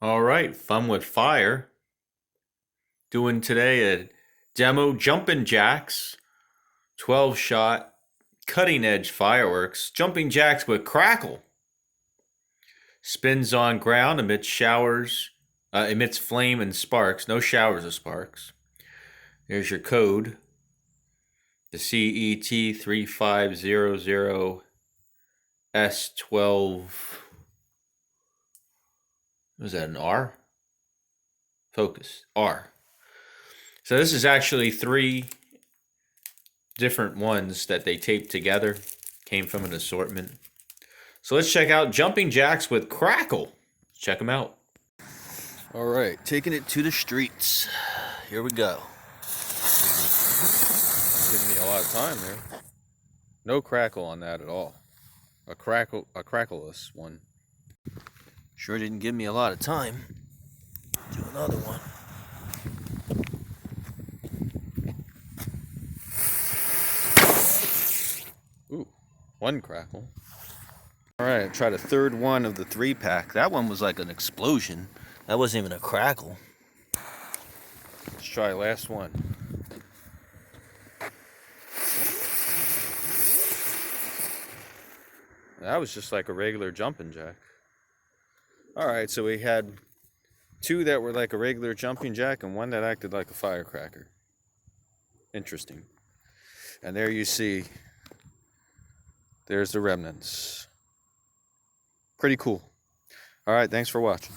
All right, fun with fire. Doing today a demo jumping jacks, 12 shot, cutting edge fireworks, jumping jacks with Crackle. Spins on ground, emits flame and sparks. No showers of sparks. There's your code. The CET3500S12. Was that an R? Focus. R. So this is actually three different ones that they taped together. Came from an assortment. So let's check out Jumping Jacks with Crackle. Check them out. All right, taking it to the streets. Here we go. Giving me a lot of time there. No crackle on that at all. A crackleless one. Sure didn't give me a lot of time. Do another one. Ooh, one crackle. All right, I tried a third one of the 3-pack. That one was like an explosion. That wasn't even a crackle. Let's try last one. That was just like a regular jumping jack. All right, so we had two that were like a regular jumping jack and one that acted like a firecracker. Interesting. And there you see, there's the remnants. Pretty cool. All right, thanks for watching.